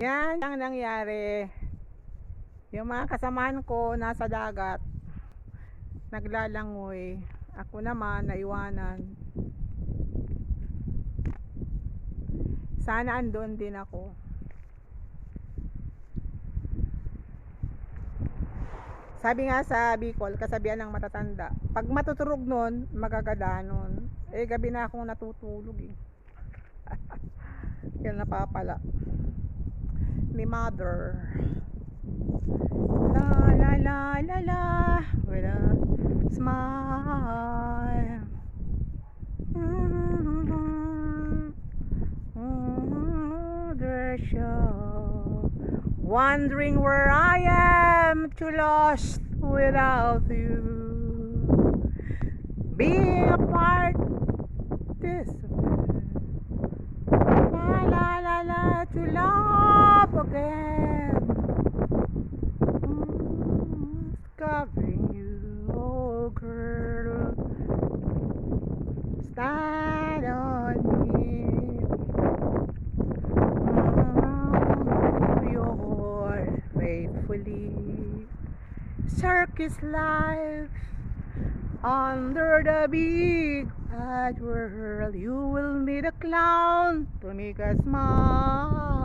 Yan ang nangyari. Yung mga kasamahan ko nasa dagat, naglalangoy. Ako naman naiwanan. Sana andun din ako. Sabi nga sa Bicol, kasabihan ng matatanda, pag matuturog nun, magagada nun. Eh, gabi na akong natutulog eh. Yan napapala. Ni mother. La la la la la, with a smile. The show. Wondering where I am, too lost without you. Being apart, this la la la la, to love again. Discovering you, oh girl, stand on me. You're faithfully circus life under the big bad world. You will need a clown to make a smile.